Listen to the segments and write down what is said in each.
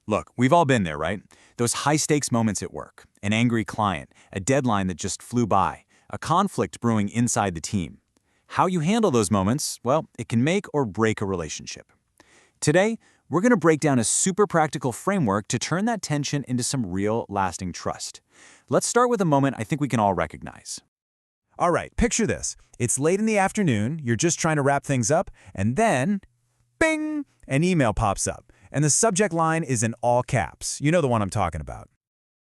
Look, we've all been there, right? Those high-stakes moments at work, an angry client, a deadline that just flew by, a conflict brewing inside the team. How you handle those moments, well, it can make or break a relationship. Today, we're going to break down a super practical framework to turn that tension into some real, lasting trust. Let's start with a moment I think we can all recognize. All right, picture this. It's late in the afternoon, you're just trying to wrap things up, and then, bing, an email pops up, and the subject line is in all caps. You know the one I'm talking about.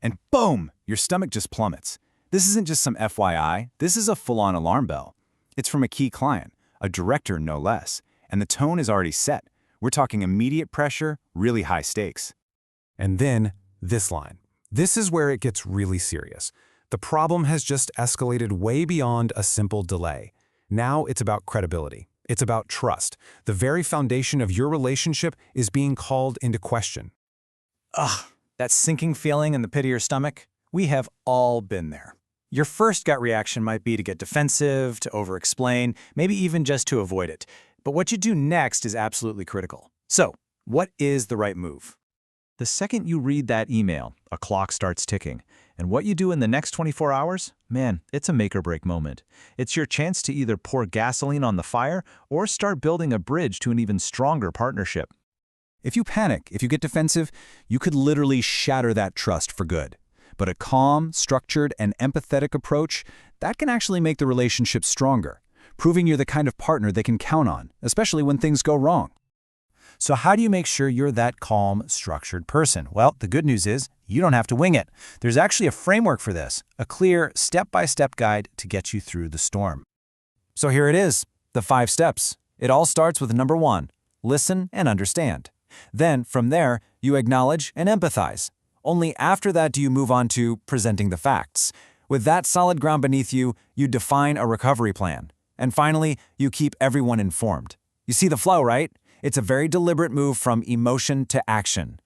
And boom, your stomach just plummets. This isn't just some FYI, this is a full-on alarm bell. It's from a key client, a director no less, and the tone is already set. We're talking immediate pressure, really high stakes. And then, this line. This is where it gets really serious. The problem has just escalated way beyond a simple delay. Now it's about credibility. It's about trust. The very foundation of your relationship is being called into question. Ugh, that sinking feeling in the pit of your stomach? We have all been there. Your first gut reaction might be to get defensive, to over-explain, maybe even just to avoid it. But what you do next is absolutely critical. So, what is the right move? The second you read that email, a clock starts ticking. And what you do in the next 24 hours? Man, it's a make-or-break moment. It's your chance to either pour gasoline on the fire or start building a bridge to an even stronger partnership. If you panic, if you get defensive, you could literally shatter that trust for good. But a calm, structured, and empathetic approach, that can actually make the relationship stronger, proving you're the kind of partner they can count on, especially when things go wrong. So how do you make sure you're that calm, structured person? Well, the good news is you don't have to wing it. There's actually a framework for this, a clear, step-by-step guide to get you through the storm. So here it is, the 5 steps. It all starts with number 1, listen and understand. Then, from there, you acknowledge and empathize. Only after that do you move on to presenting the facts. With that solid ground beneath you, you define a recovery plan. And finally, you keep everyone informed. You see the flow, right? It's a very deliberate move from emotion to action.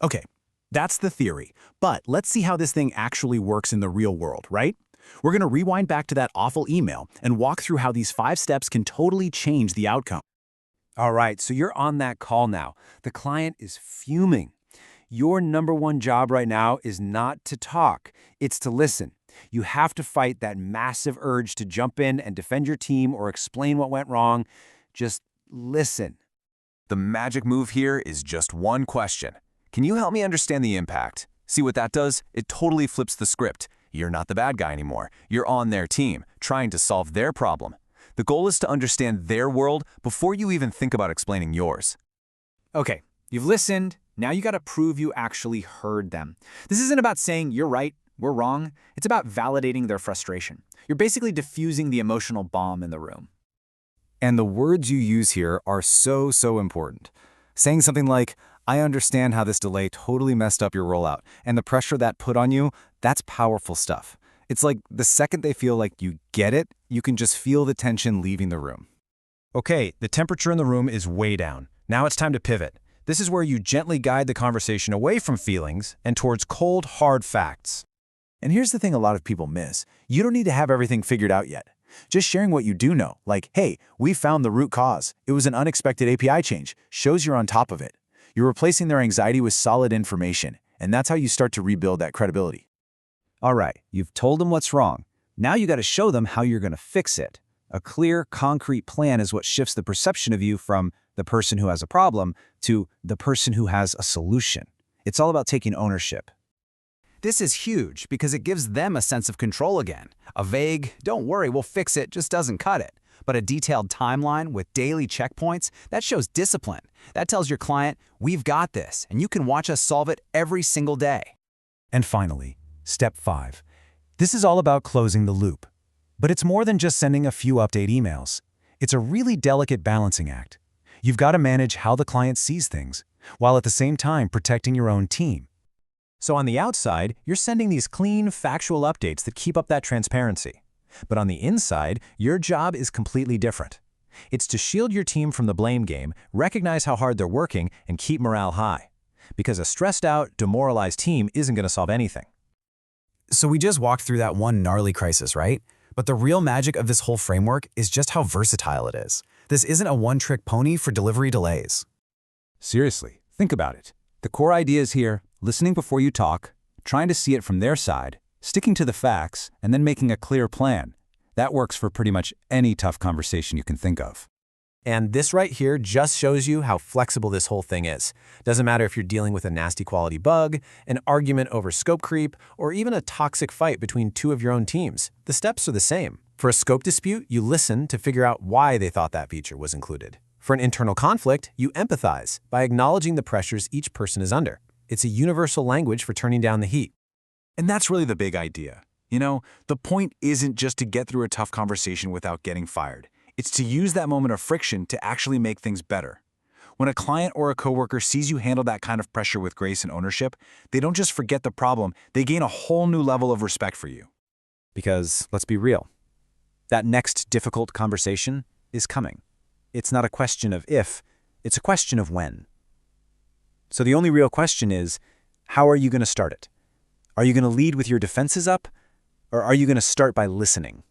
Okay, that's the theory. But let's see how this thing actually works in the real world, right? We're going to rewind back to that awful email and walk through how these 5 steps can totally change the outcome. All right, so you're on that call now. The client is fuming. Your number 1 job right now is not to talk, it's to listen. You have to fight that massive urge to jump in and defend your team or explain what went wrong. Just listen. The magic move here is just one question. Can you help me understand the impact? See what that does? It totally flips the script. You're not the bad guy anymore. You're on their team, trying to solve their problem. The goal is to understand their world before you even think about explaining yours. Okay, you've listened. Now you got to prove you actually heard them. This isn't about saying you're right, we're wrong. It's about validating their frustration. You're basically diffusing the emotional bomb in the room. And the words you use here are so important. Saying something like, I understand how this delay totally messed up your rollout, and the pressure that put on you, that's powerful stuff. It's like the second they feel like you get it, you can just feel the tension leaving the room. Okay, the temperature in the room is way down. Now it's time to pivot. This is where you gently guide the conversation away from feelings and towards cold, hard facts. And here's the thing a lot of people miss. You don't need to have everything figured out yet. Just sharing what you do know, like, hey, we found the root cause. It was an unexpected API change, shows you're on top of it. You're replacing their anxiety with solid information, and that's how you start to rebuild that credibility. All right, you've told them what's wrong. Now you got to show them how you're going to fix it. A clear, concrete plan is what shifts the perception of you from the person who has a problem to the person who has a solution. It's all about taking ownership. This is huge because it gives them a sense of control again. A vague, don't worry, we'll fix it, just doesn't cut it. But a detailed timeline with daily checkpoints, that shows discipline. That tells your client, we've got this, and you can watch us solve it every single day. And finally, step 5. This is all about closing the loop. But it's more than just sending a few update emails. It's a really delicate balancing act. You've got to manage how the client sees things, while at the same time protecting your own team. So on the outside, you're sending these clean, factual updates that keep up that transparency. But on the inside, your job is completely different. It's to shield your team from the blame game, recognize how hard they're working, and keep morale high. Because a stressed out, demoralized team isn't going to solve anything. So we just walked through that one gnarly crisis, right? But the real magic of this whole framework is just how versatile it is. This isn't a one-trick pony for delivery delays. Seriously, think about it. The core idea is here, listening before you talk, trying to see it from their side, sticking to the facts, and then making a clear plan. That works for pretty much any tough conversation you can think of. And this right here just shows you how flexible this whole thing is. Doesn't matter if you're dealing with a nasty quality bug, an argument over scope creep, or even a toxic fight between two of your own teams. The steps are the same. For a scope dispute, you listen to figure out why they thought that feature was included. For an internal conflict, you empathize by acknowledging the pressures each person is under. It's a universal language for turning down the heat. And that's really the big idea. You know, the point isn't just to get through a tough conversation without getting fired. It's to use that moment of friction to actually make things better. When a client or a coworker sees you handle that kind of pressure with grace and ownership, they don't just forget the problem, they gain a whole new level of respect for you. Because, let's be real, that next difficult conversation is coming. It's not a question of if, it's a question of when. So the only real question is, how are you going to start it? Are you going to lead with your defenses up, or are you going to start by listening?